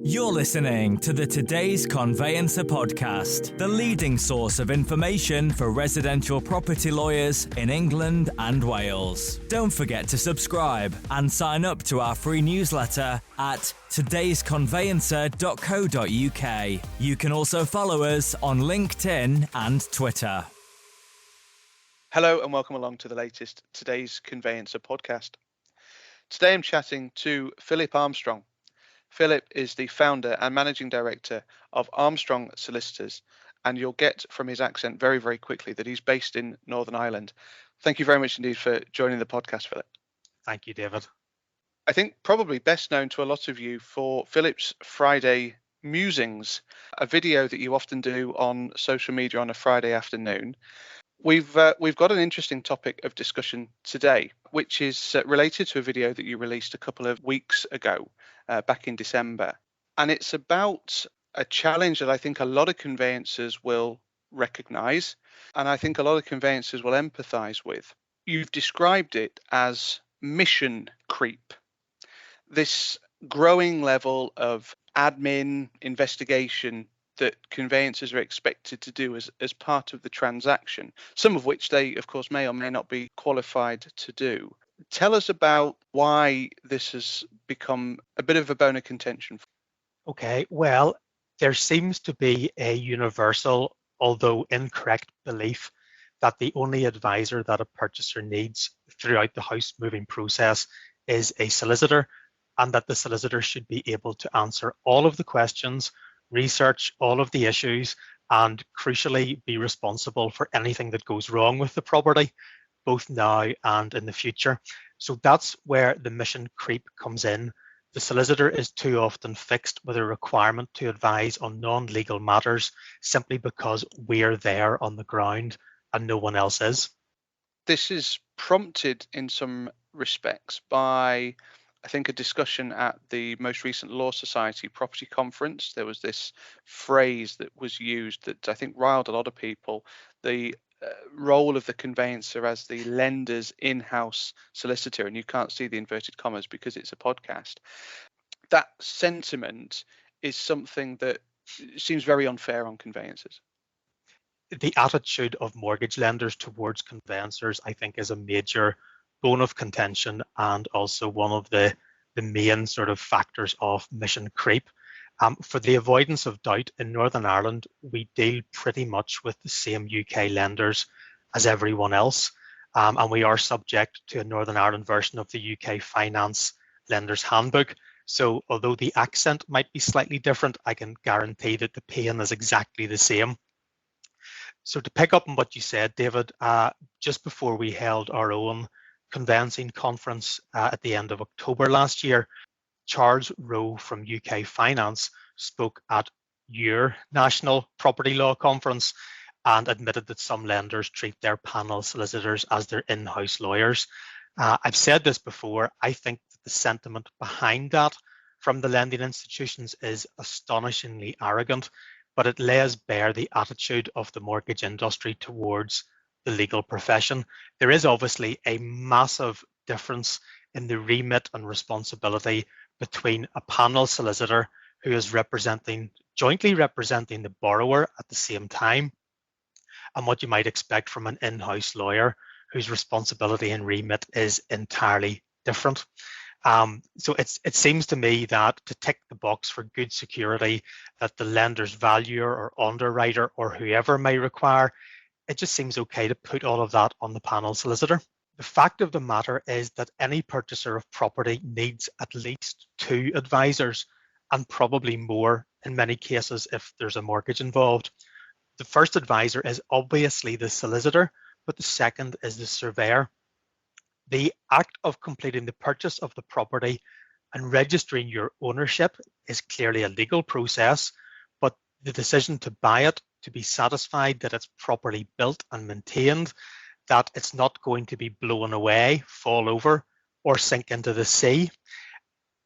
You're listening to the Today's Conveyancer podcast, the leading source of information for residential property lawyers in England and Wales. Don't forget to subscribe and sign up to our free newsletter at todaysconveyancer.co.uk. You can also follow us on LinkedIn and Twitter. Hello and welcome along to the latest Today's Conveyancer podcast. Today I'm chatting to Philip Armstrong. Philip is the founder and managing director of Armstrong Solicitors, and you'll get from his accent very, very quickly that he's based in Northern Ireland. Thank you very much indeed for joining the podcast, Philip. Thank you, David. I think probably best known to a lot of you for Philip's Friday Musings, a video that you often do on social media on a Friday afternoon. We've got an interesting topic of discussion today, which is related to a video that you released a couple of weeks ago, back in December. And it's about a challenge that I think a lot of conveyancers will recognise, and I think a lot of conveyancers will empathise with. You've described it as mission creep, this growing level of admin investigation that conveyancers are expected to do as part of the transaction, some of which they, of course, may or may not be qualified to do. Tell us about why this has become a bit of a bone of contention. Okay, well, there seems to be a universal, although incorrect, belief that the only advisor that a purchaser needs throughout the house moving process is a solicitor, and that the solicitor should be able to answer all of the questions, research all of the issues, and crucially be responsible for anything that goes wrong with the property, both now and in the future. So that's where the mission creep comes in. The solicitor is too often fixed with a requirement to advise on non-legal matters simply because we're there on the ground and no one else is. This is prompted in some respects by, I think, a discussion at the most recent Law Society Property Conference. There was this phrase that was used that I think riled a lot of people, the role of the conveyancer as the lender's in-house solicitor, and you can't see the inverted commas because it's a podcast. That sentiment is something that seems very unfair on conveyancers. The attitude of mortgage lenders towards conveyancers, I think, is a major bone of contention and also one of the main sort of factors of mission creep. For the avoidance of doubt, in Northern Ireland, we deal pretty much with the same UK lenders as everyone else, and we are subject to a Northern Ireland version of the UK Finance Lenders Handbook. So although the accent might be slightly different, I can guarantee that the pain is exactly the same. So to pick up on what you said, David, just before we held our own Conveyancing conference at the end of October last year, Charles Rowe from UK Finance spoke at your National Property Law Conference and admitted that some lenders treat their panel solicitors as their in-house lawyers. I've said this before, I think that the sentiment behind that from the lending institutions is astonishingly arrogant, but it lays bare the attitude of the mortgage industry towards the legal profession. There is obviously a massive difference in the remit and responsibility between a panel solicitor who is jointly representing the borrower at the same time, and what you might expect from an in-house lawyer whose responsibility and remit is entirely different. So it seems to me that to tick the box for good security that the lender's valuer or underwriter or whoever may require, it just seems okay to put all of that on the panel solicitor. The fact of the matter is that any purchaser of property needs at least 2 advisors, and probably more in many cases if there's a mortgage involved. The first advisor is obviously the solicitor, but the second is the surveyor. The act of completing the purchase of the property and registering your ownership is clearly a legal process, but the decision to buy it, to be satisfied that it's properly built and maintained, that it's not going to be blown away, fall over, or sink into the sea,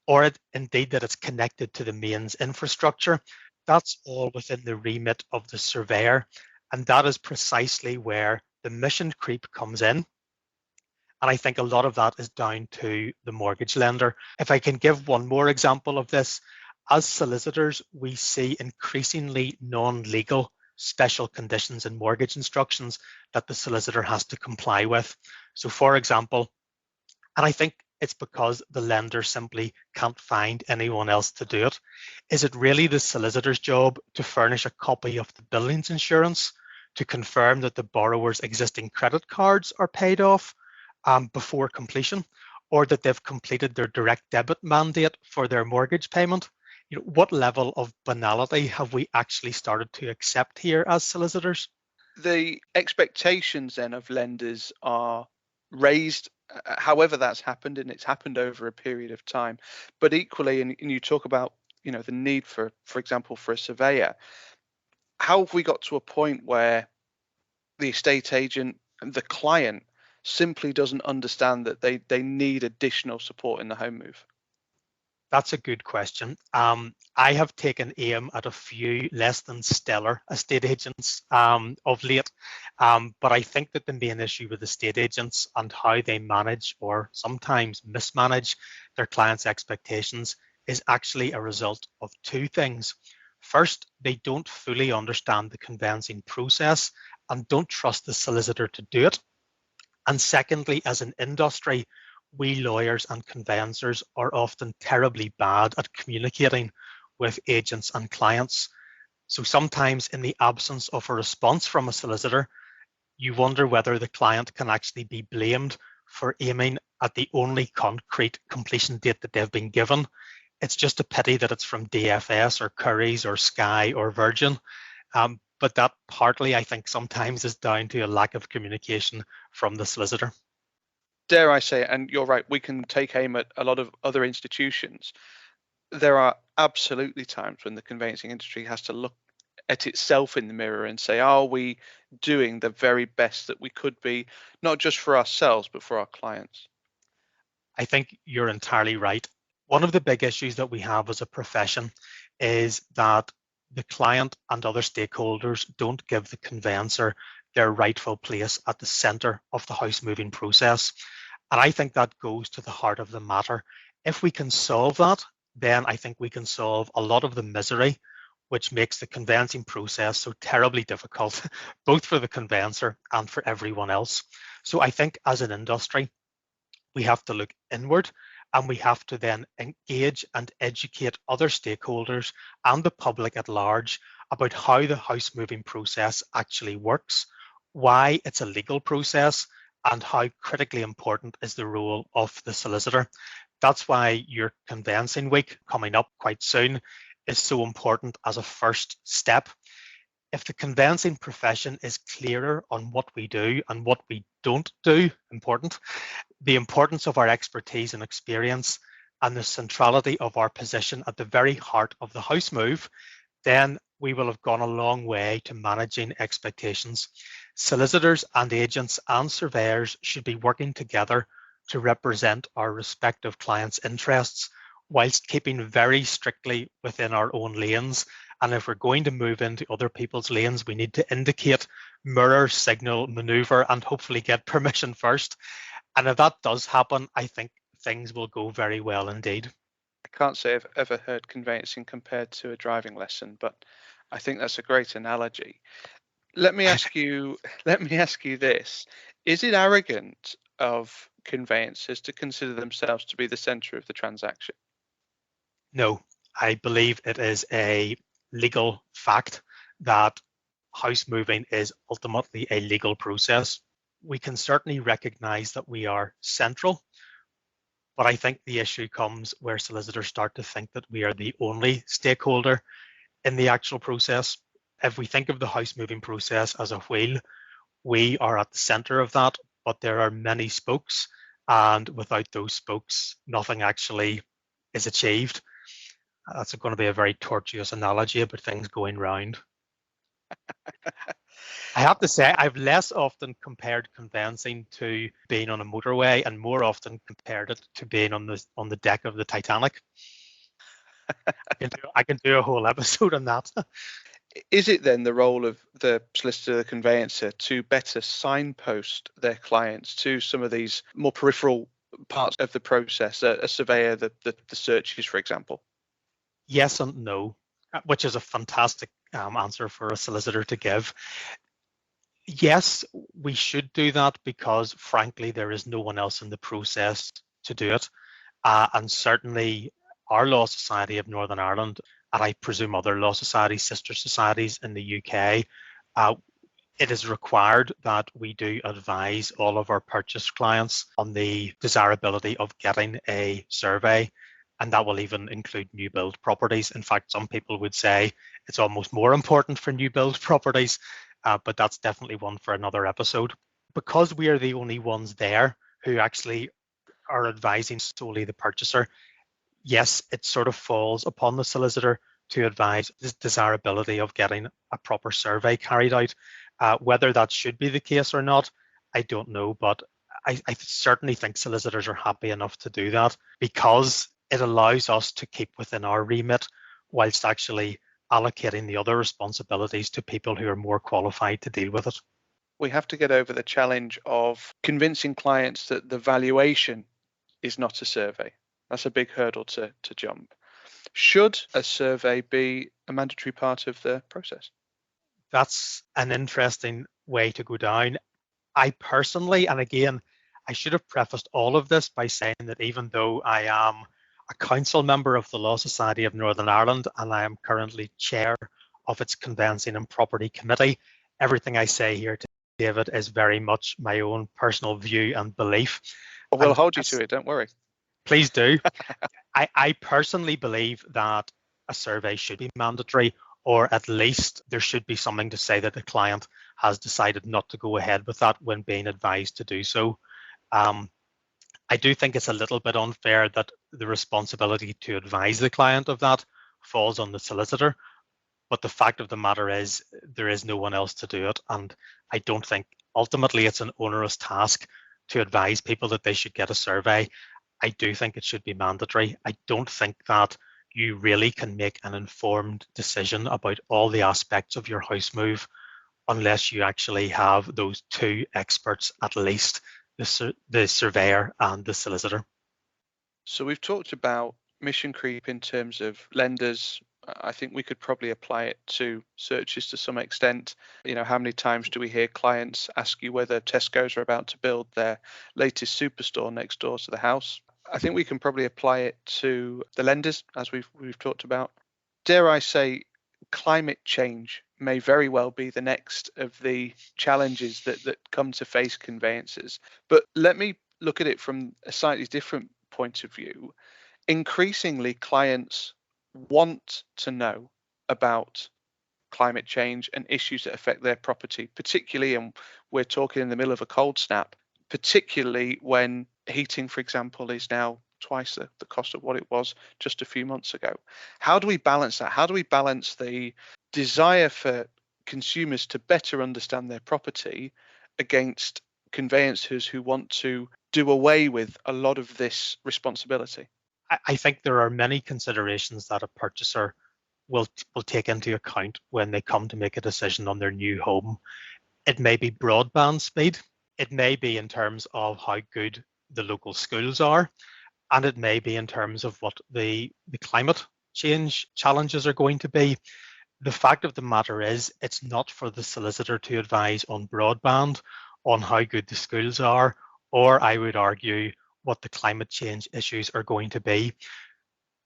or indeed that it's connected to the mains infrastructure, that's all within the remit of the surveyor. And that is precisely where the mission creep comes in. And I think a lot of that is down to the mortgage lender. If I can give one more example of this, As solicitors, we see increasingly non-legal special conditions in mortgage instructions that the solicitor has to comply with. So for example, and I think it's because the lender simply can't find anyone else to do it, is it really the solicitor's job to furnish a copy of the building's insurance to confirm that the borrower's existing credit cards are paid off before completion, or that they've completed their direct debit mandate for their mortgage payment? What level of banality have we actually started to accept here as solicitors? The expectations then of lenders are raised, however that's happened, and it's happened over a period of time. But equally, and you talk about, the need for example, for a surveyor. How have we got to a point where the estate agent and the client simply doesn't understand that they need additional support in the home move? That's a good question. I have taken aim at a few less than stellar estate agents of late, but I think that the main issue with estate agents and how they manage or sometimes mismanage their clients' expectations is actually a result of two things. First, they don't fully understand the conveyancing process and don't trust the solicitor to do it. And secondly, as an industry, we lawyers and conveyancers are often terribly bad at communicating with agents and clients. So sometimes in the absence of a response from a solicitor, you wonder whether the client can actually be blamed for aiming at the only concrete completion date that they've been given. It's just a pity that it's from DFS or Currys or Sky or Virgin. But that partly, I think, sometimes is down to a lack of communication from the solicitor. Dare I say it, and you're right, we can take aim at a lot of other institutions. There are absolutely times when the conveyancing industry has to look at itself in the mirror and say, are we doing the very best that we could be, not just for ourselves, but for our clients? I think you're entirely right. One of the big issues that we have as a profession is that the client and other stakeholders don't give the conveyancer their rightful place at the center of the house moving process. And I think that goes to the heart of the matter. If we can solve that, then I think we can solve a lot of the misery which makes the conveyancing process so terribly difficult, both for the conveyancer and for everyone else. So I think as an industry, we have to look inward, and we have to then engage and educate other stakeholders and the public at large about how the house moving process actually works, why it's a legal process, and how critically important is the role of the solicitor. That's why your conveyancing week coming up quite soon is so important as a first step. If the conveyancing profession is clearer on what we do and what we don't do, the importance of our expertise and experience, and the centrality of our position at the very heart of the house move, then we will have gone a long way to managing expectations. Solicitors and agents and surveyors should be working together to represent our respective clients' interests whilst keeping very strictly within our own lanes. And if we're going to move into other people's lanes, we need to indicate, mirror, signal, maneuver, and hopefully get permission first. And if that does happen, I think things will go very well indeed. I can't say I've ever heard conveyancing compared to a driving lesson, but I think that's a great analogy. Let me ask you this. Is it arrogant of conveyancers to consider themselves to be the center of the transaction? No, I believe it is a legal fact that house moving is ultimately a legal process. We can certainly recognize that we are central, but I think the issue comes where solicitors start to think that we are the only stakeholder in the actual process. If we think of the house moving process as a wheel, we are at the center of that, but there are many spokes, and without those spokes, nothing actually is achieved. That's going to be a very tortuous analogy about things going round. I have to say, I've less often compared conveyancing to being on a motorway and more often compared it to being on the deck of the Titanic. I can do a whole episode on that. Is it then the role of the solicitor, the conveyancer, to better signpost their clients to some of these more peripheral parts of the process, a surveyor, the searches, for example? Yes and no, which is a fantastic answer for a solicitor to give. Yes, we should do that because, frankly, there is no one else in the process to do it. And certainly our Law Society of Northern Ireland, and I presume other law societies, sister societies in the UK, it is required that we do advise all of our purchase clients on the desirability of getting a survey, and that will even include new build properties. In fact, some people would say it's almost more important for new build properties, but that's definitely one for another episode. Because we are the only ones there who actually are advising solely the purchaser, yes, it sort of falls upon the solicitor to advise the desirability of getting a proper survey carried out. Whether that should be the case or not, I don't know, but I certainly think solicitors are happy enough to do that because it allows us to keep within our remit whilst actually allocating the other responsibilities to people who are more qualified to deal with it. We have to get over the challenge of convincing clients that the valuation is not a survey. That's a big hurdle to jump. Should a survey be a mandatory part of the process? That's an interesting way to go down. I personally, and again, I should have prefaced all of this by saying that even though I am a council member of the Law Society of Northern Ireland and I am currently chair of its Conveyancing and Property Committee, everything I say here to David is very much my own personal view and belief. Well, we'll hold you to it, don't worry. Please do. I personally believe that a survey should be mandatory, or at least there should be something to say that the client has decided not to go ahead with that when being advised to do so. I do think it's a little bit unfair that the responsibility to advise the client of that falls on the solicitor, but the fact of the matter is there is no one else to do it, and I don't think ultimately it's an onerous task to advise people that they should get a survey. I do think it should be mandatory. I don't think that you really can make an informed decision about all the aspects of your house move unless you actually have those two experts, at least the surveyor and the solicitor. So we've talked about mission creep in terms of lenders. I think we could probably apply it to searches to some extent. You know, how many times do we hear clients ask you whether Tesco's are about to build their latest superstore next door to the house? I think we can probably apply it to the lenders, as we've talked about. Dare I say, climate change may very well be the next of the challenges that come to face conveyancers. But let me look at it from a slightly different point of view. Increasingly, clients want to know about climate change and issues that affect their property, particularly, and we're talking in the middle of a cold snap, particularly when heating, for example, is now twice the cost of what it was just a few months ago. How do we balance that? How do we balance the desire for consumers to better understand their property against conveyancers who want to do away with a lot of this responsibility? I think there are many considerations that a purchaser will take into account when they come to make a decision on their new home. It may be broadband speed. It may be in terms of how good the local schools are, and it may be in terms of what the climate change challenges are going to be. The fact of the matter is, it's not for the solicitor to advise on broadband, on how good the schools are, or I would argue what the climate change issues are going to be.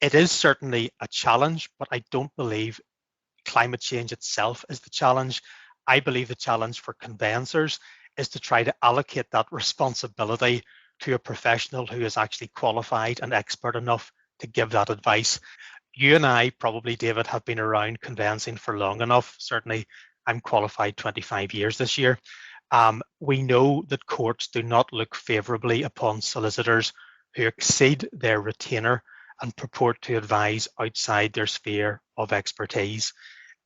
It is certainly a challenge, but I don't believe climate change itself is the challenge. I believe the challenge for conveyancers is to try to allocate that responsibility to a professional who is actually qualified and expert enough to give that advice. You and I probably, David, have been around conveyancing for long enough. Certainly, I'm qualified 25 years this year. We know that courts do not look favourably upon solicitors who exceed their retainer and purport to advise outside their sphere of expertise.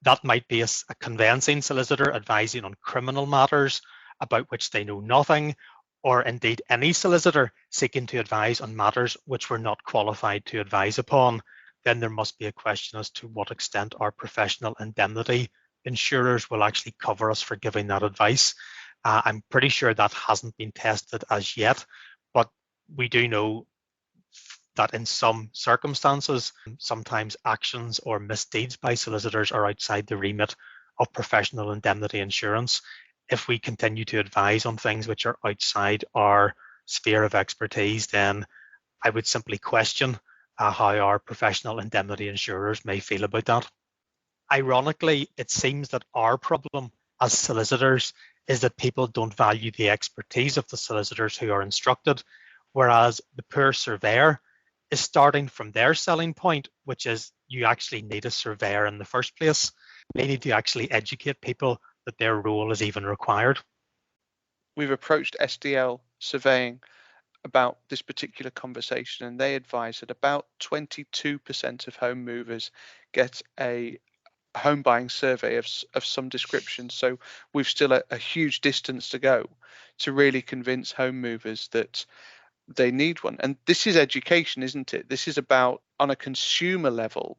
That might be a conveyancing solicitor advising on criminal matters about which they know nothing, or indeed any solicitor seeking to advise on matters which we're not qualified to advise upon. Then there must be a question as to what extent our professional indemnity insurers will actually cover us for giving that advice. I'm pretty sure that hasn't been tested as yet, but we do know that in some circumstances, sometimes actions or misdeeds by solicitors are outside the remit of professional indemnity insurance. If we continue to advise on things which are outside our sphere of expertise, then I would simply question how our professional indemnity insurers may feel about that. Ironically, it seems that our problem as solicitors is that people don't value the expertise of the solicitors who are instructed, whereas the poor surveyor is starting from their selling point, which is you actually need a surveyor in the first place. They need to actually educate people that their role is even required. We've approached SDL Surveying about this particular conversation, and they advise that about 22% of home movers get a home buying survey of some description. So we've still a huge distance to go to really convince home movers that they need one. And this is education, isn't it? This is about, on a consumer level,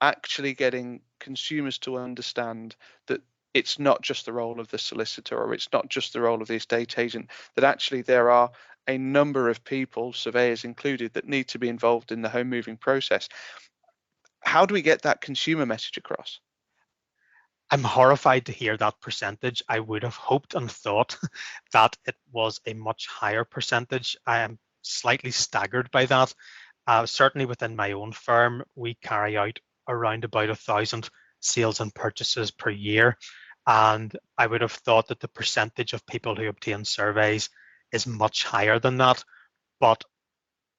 actually getting consumers to understand that it's not just the role of the solicitor, or it's not just the role of the estate agent, that actually there are a number of people, surveyors included, that need to be involved in the home moving process. How do we get that consumer message across? I'm horrified to hear that percentage. I would have hoped and thought that it was a much higher percentage. I am slightly staggered by that. Certainly within my own firm, we carry out around about 1,000 sales and purchases per year. And I would have thought that the percentage of people who obtain surveys is much higher than that. But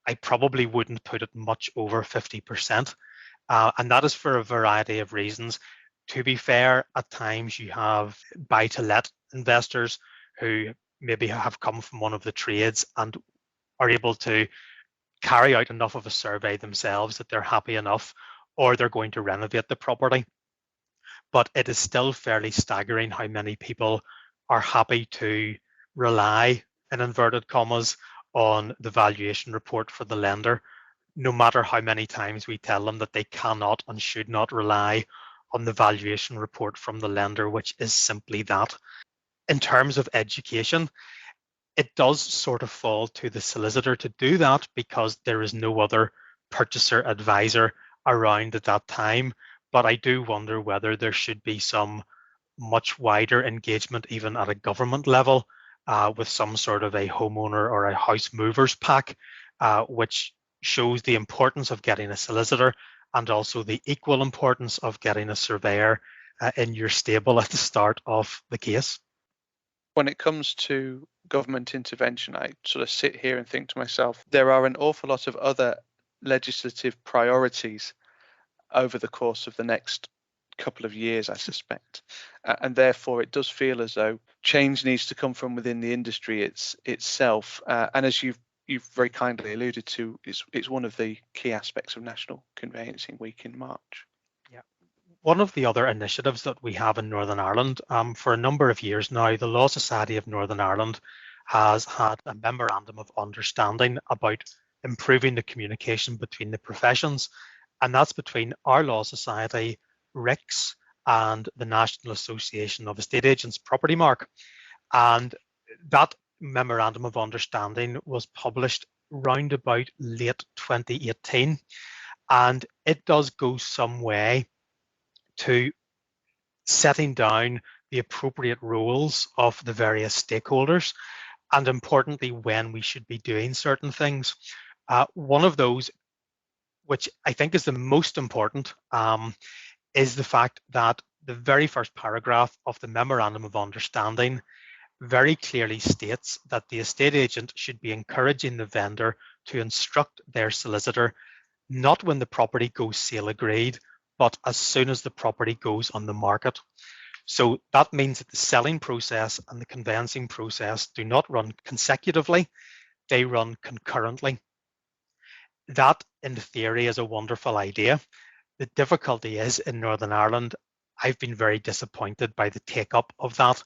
I probably wouldn't put it much over 50%. And that is for a variety of reasons. To be fair, at times you have buy-to-let investors who maybe have come from one of the trades and are able to carry out enough of a survey themselves that they're happy enough, or they're going to renovate the property. But it is still fairly staggering how many people are happy to rely, in inverted commas, on the valuation report for the lender, no matter how many times we tell them that they cannot and should not rely on the valuation report from the lender, which is simply that. In terms of education, it does sort of fall to the solicitor to do that because there is no other purchaser advisor around at that time. But I do wonder whether there should be some much wider engagement, even at a government level, with some sort of a homeowner or a house movers pack, which shows the importance of getting a solicitor and also the equal importance of getting a surveyor in your stable at the start of the case. When it comes to government intervention, I sort of sit here and think to myself, there are an awful lot of other legislative priorities over the course of the next couple of years, I suspect. And therefore, it does feel as though change needs to come from within the industry itself. And as you've very kindly alluded to, it's one of the key aspects of National Conveyancing Week in March. Yeah. One of the other initiatives that we have in Northern Ireland, for a number of years now, the Law Society of Northern Ireland has had a memorandum of understanding about improving the communication between the professions, and that's between our Law Society, RICS, and the National Association of Estate Agents, Property Mark. And that memorandum of understanding was published round about late 2018, and it does go some way to setting down the appropriate roles of the various stakeholders, and importantly, when we should be doing certain things. One of those, which I think is the most important, is the fact that the very first paragraph of the memorandum of understanding very clearly states that the estate agent should be encouraging the vendor to instruct their solicitor not when the property goes sale agreed, but as soon as the property goes on the market. So that means that the selling process and the conveyancing process do not run consecutively, they run concurrently. That, in theory, is a wonderful idea. The difficulty is, in Northern Ireland, I've been very disappointed by the take-up of that.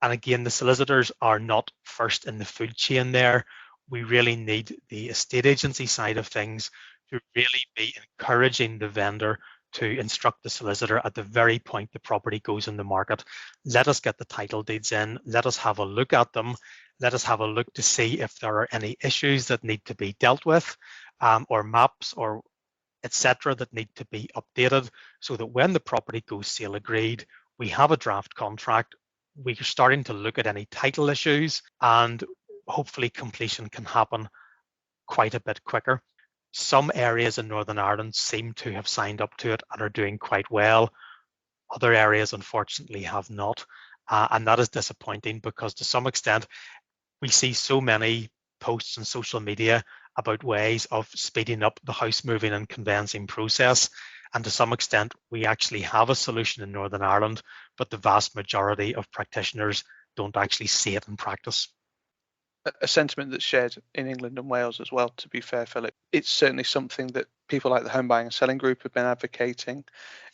And again, the solicitors are not first in the food chain there. We really need the estate agency side of things to really be encouraging the vendor to instruct the solicitor at the very point the property goes in the market. Let us get the title deeds in. Let us have a look at them. Let us have a look to see if there are any issues that need to be dealt with. or maps or etc. that need to be updated so that when the property goes sale agreed, we have a draft contract, we're starting to look at any title issues, and hopefully completion can happen quite a bit quicker. Some areas in Northern Ireland seem to have signed up to it and are doing quite well. Other areas, unfortunately, have not. And that is disappointing because to some extent, we see so many posts on social media about ways of speeding up the house moving and conveyancing process. And to some extent, we actually have a solution in Northern Ireland, but the vast majority of practitioners don't actually see it in practice. A sentiment that's shared in England and Wales as well, to be fair, Philip. It's certainly something that people like the Home Buying and Selling Group have been advocating.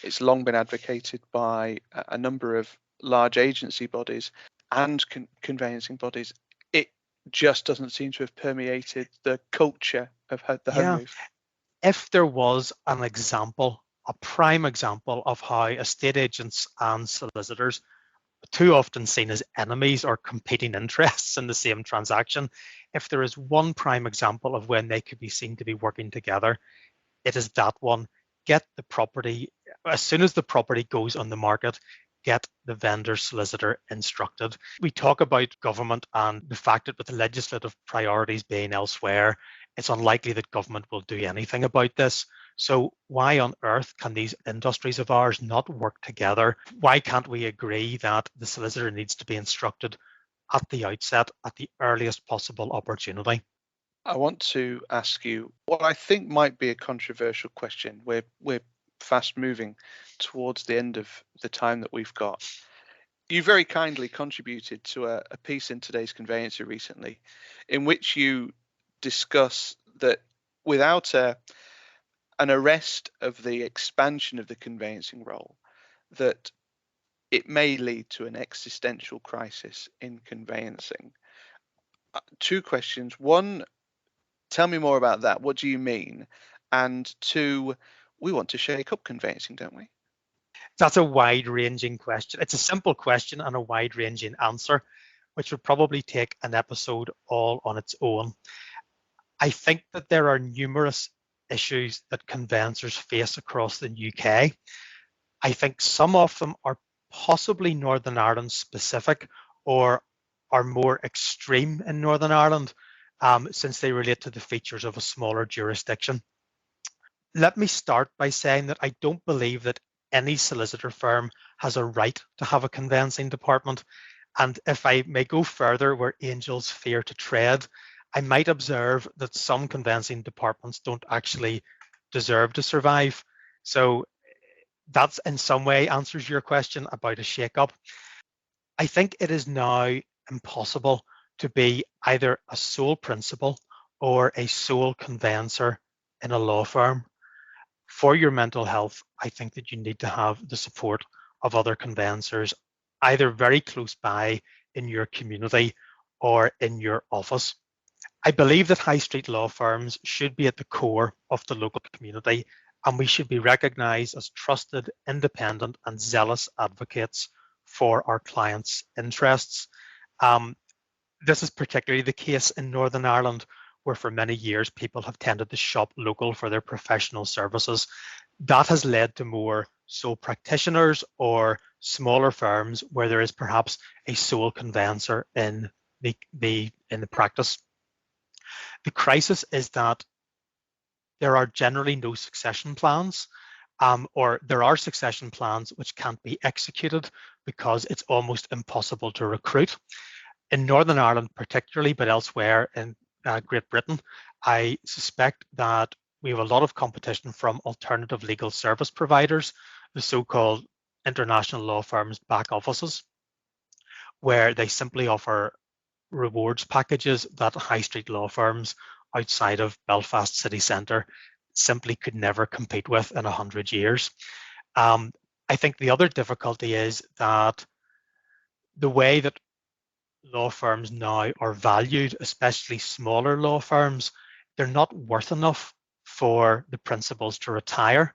It's long been advocated by a number of large agency bodies and conveyancing bodies. It just doesn't seem to have permeated the culture of the home move. If there was an example, a prime example of how estate agents and solicitors, too often seen as enemies or competing interests in the same transaction, if there is one prime example of when they could be seen to be working together, it is that one. Get the property, as soon as the property goes on the market, get the vendor solicitor instructed. We talk about government and the fact that with the legislative priorities being elsewhere, it's unlikely that government will do anything about this. So why on earth can these industries of ours not work together? Why can't we agree that the solicitor needs to be instructed at the outset, at the earliest possible opportunity? I want to ask you what I think might be a controversial question. We're fast moving towards the end of the time that we've got. You very kindly contributed to a piece in today's Conveyancer recently, in which you discuss that without an arrest of the expansion of the conveyancing role, that it may lead to an existential crisis in conveyancing. Two questions. One, tell me more about that. What do you mean? And two, we want to shake up conveyancing, don't we? That's a wide-ranging question. It's a simple question and a wide-ranging answer, which would probably take an episode all on its own. I think that there are numerous issues that conveyancers face across the UK. I think some of them are possibly Northern Ireland specific or are more extreme in Northern Ireland since they relate to the features of a smaller jurisdiction. Let me start by saying that I don't believe that any solicitor firm has a right to have a conveyancing department. And if I may go further where angels fear to tread, I might observe that some conveyancing departments don't actually deserve to survive. So that's in some way answers your question about a shake-up. I think it is now impossible to be either a sole principal or a sole conveyancer in a law firm. For your mental health, I think that you need to have the support of other conveyancers, either very close by in your community or in your office. I believe that high street law firms should be at the core of the local community, and we should be recognised as trusted, independent and zealous advocates for our clients' interests. This is particularly the case in Northern Ireland, where for many years people have tended to shop local for their professional services. That has led to more sole practitioners or smaller firms where there is perhaps a sole conveyancer in the practice. The crisis is that there are generally no succession plans, or there are succession plans which can't be executed because it's almost impossible to recruit. In Northern Ireland particularly, but elsewhere in Great Britain, I suspect that we have a lot of competition from alternative legal service providers, the so-called international law firms' back offices, where they simply offer rewards packages that high street law firms outside of Belfast city centre simply could never compete with in 100 years. I think the other difficulty is that the way that law firms now are valued, especially smaller law firms, they're not worth enough for the principals to retire.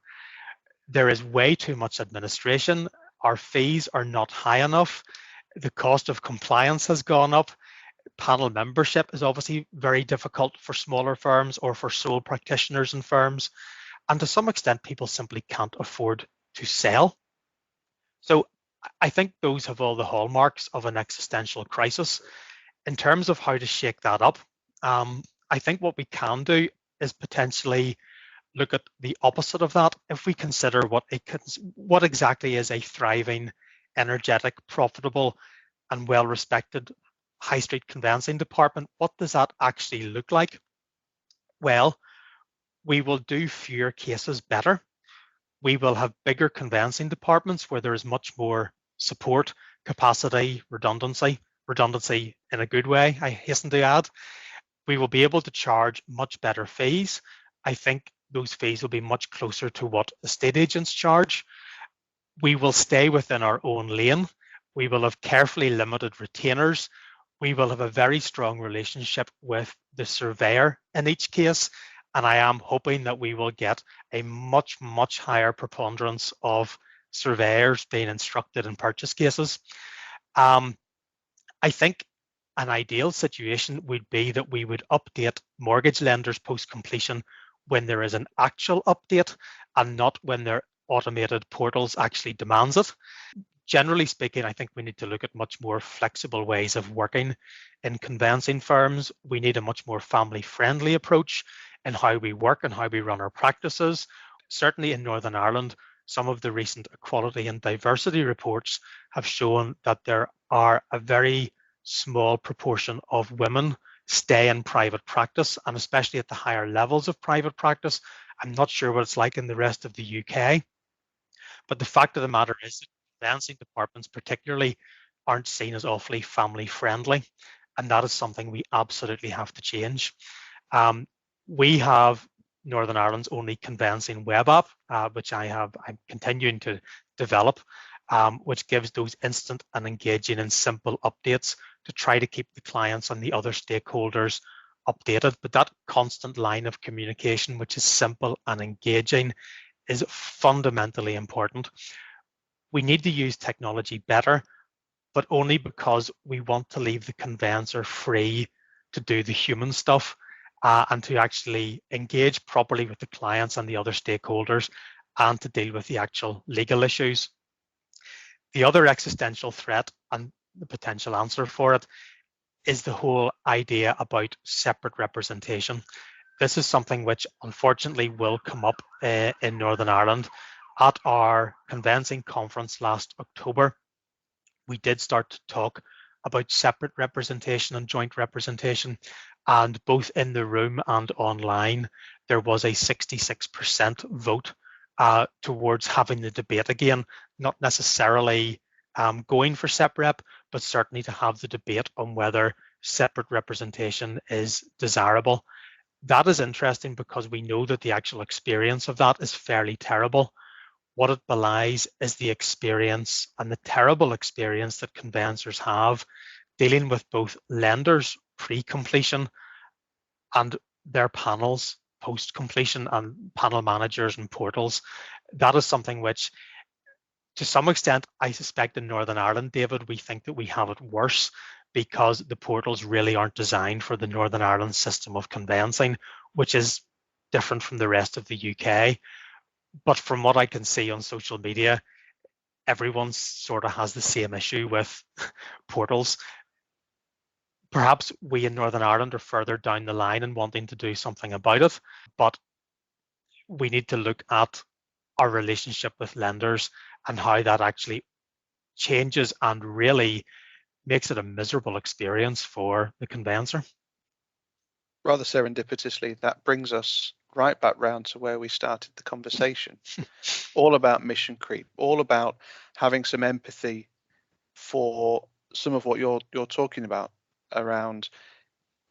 There is way too much administration. Our fees are not high enough. The cost of compliance has gone up. panel membership is obviously very difficult for smaller firms or for sole practitioners and firms. And to some extent, people simply can't afford to sell. So I think those have all the hallmarks of an existential crisis. In terms of how to shake that up, I think what we can do is potentially look at the opposite of that. If we consider what exactly is a thriving, energetic, profitable, and well-respected high street conveyancing department, what does that actually look like? Well, we will do fewer cases better. We will have bigger conveyancing departments where there is much more support, capacity, redundancy in a good way, I hasten to add. We will be able to charge much better fees. I think those fees will be much closer to what estate agents charge. We will stay within our own lane. We will have carefully limited retainers. We will have a very strong relationship with the surveyor in each case. And I am hoping that we will get a much, much higher preponderance of surveyors being instructed in purchase cases. I think an ideal situation would be that we would update mortgage lenders post-completion when there is an actual update and not when their automated portals actually demands it. Generally speaking, I think we need to look at much more flexible ways of working in conveyancing firms. We need a much more family-friendly approach in how we work and how we run our practices. Certainly in Northern Ireland, some of the recent equality and diversity reports have shown that there are a very small proportion of women stay in private practice, and especially at the higher levels of private practice. I'm not sure what it's like in the rest of the UK, but the fact of the matter is that conveyancing departments particularly aren't seen as awfully family friendly, and that is something we absolutely have to change. We have Northern Ireland's only conveyancing web app, which I'm continuing to develop, which gives those instant and engaging and simple updates to try to keep the clients and the other stakeholders updated. But that constant line of communication, which is simple and engaging, is fundamentally important. We need to use technology better, but only because we want to leave the conveyancer free to do the human stuff and to actually engage properly with the clients and the other stakeholders and to deal with the actual legal issues. The other existential threat and the potential answer for it is the whole idea about separate representation. This is something which unfortunately will come up in Northern Ireland. At our conveyancing conference last October, we did start to talk about separate representation and joint representation, and both in the room and online, there was a 66% vote towards having the debate again, not necessarily going for separate, but certainly to have the debate on whether separate representation is desirable. That is interesting because we know that the actual experience of that is fairly terrible. What it belies is the experience and the terrible experience that conveyancers have dealing with both lenders pre-completion and their panels post-completion and panel managers and portals. That is something which, to some extent, I suspect in Northern Ireland, David, we think that we have it worse because the portals really aren't designed for the Northern Ireland system of conveyancing, which is different from the rest of the UK. But from what I can see on social media, everyone sort of has the same issue with portals. Perhaps we in Northern Ireland are further down the line in wanting to do something about it, but we need to look at our relationship with lenders and how that actually changes and really makes it a miserable experience for the conveyancer. Rather serendipitously, that brings us right back round to where we started the conversation. All about mission creep, all about having some empathy for some of what you're talking about around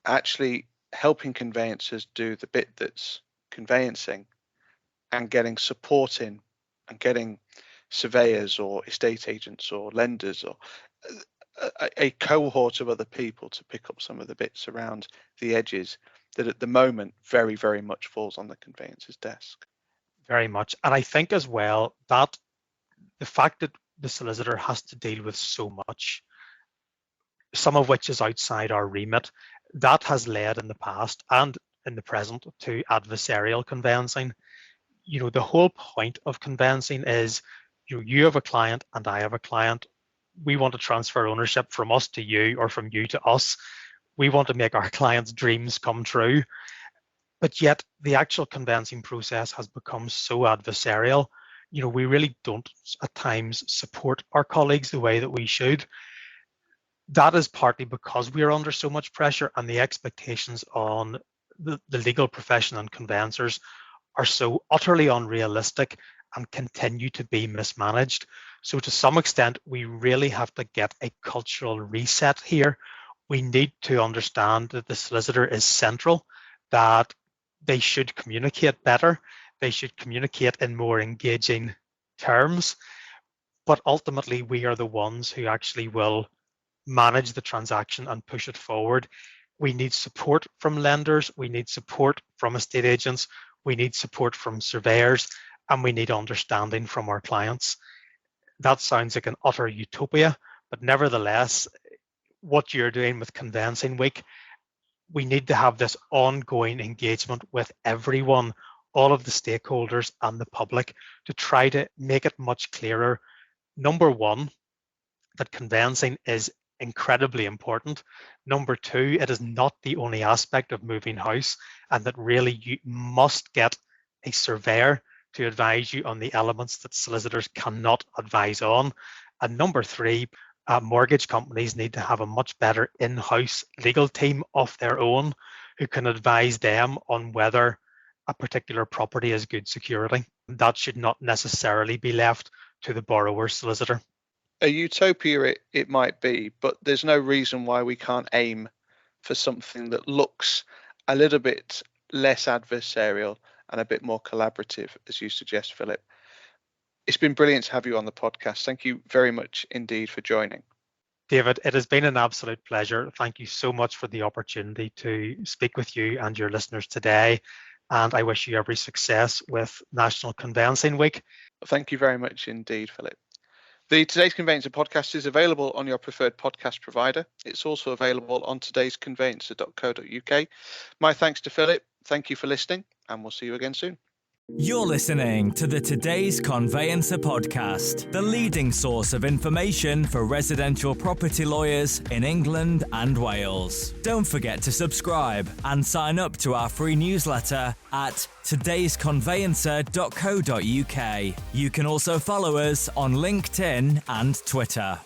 actually helping conveyancers do the bit that's conveyancing and getting support in and getting surveyors or estate agents or lenders or a cohort of other people to pick up some of the bits around the edges that at the moment very, very much falls on the conveyancer's desk. Very much. And I think as well that the fact that the solicitor has to deal with so much some of which is outside our remit. That has led in the past and in the present to adversarial conveyancing. The whole point of conveyancing is you have a client and I have a client. We want to transfer ownership from us to you or from you to us. We want to make our clients' dreams come true. But yet the actual conveyancing process has become so adversarial. We really don't at times support our colleagues the way that we should. That is partly because we are under so much pressure, and the expectations on the legal profession and conveyancers are so utterly unrealistic and continue to be mismanaged. So to some extent, we really have to get a cultural reset here. We need to understand that the solicitor is central, that they should communicate better, they should communicate in more engaging terms, but ultimately we are the ones who actually will manage the transaction and push it forward. We need support from lenders, we need support from estate agents, we need support from surveyors, and we need understanding from our clients. That sounds like an utter utopia, but nevertheless, what you're doing with Conveyancing Week, we need to have this ongoing engagement with everyone, all of the stakeholders and the public, to try to make it much clearer. Number one, that conveyancing is incredibly important. Number two, it is not the only aspect of moving house, and that really you must get a surveyor to advise you on the elements that solicitors cannot advise on. And number three, mortgage companies need to have a much better in-house legal team of their own who can advise them on whether a particular property is good security. That should not necessarily be left to the borrower solicitor. A utopia it might be, but there's no reason why we can't aim for something that looks a little bit less adversarial and a bit more collaborative, as you suggest, Philip. It's been brilliant to have you on the podcast. Thank you very much indeed for joining. David, it has been an absolute pleasure. Thank you so much for the opportunity to speak with you and your listeners today. And I wish you every success with National Conveyancing Week. Thank you very much indeed, Philip. The Today's Conveyancer podcast is available on your preferred podcast provider. It's also available on todaysconveyancer.co.uk. My thanks to Philip. Thank you for listening, and we'll see you again soon. You're listening to the Today's Conveyancer podcast, the leading source of information for residential property lawyers in England and Wales. Don't forget to subscribe and sign up to our free newsletter at todaysconveyancer.co.uk. You can also follow us on LinkedIn and Twitter.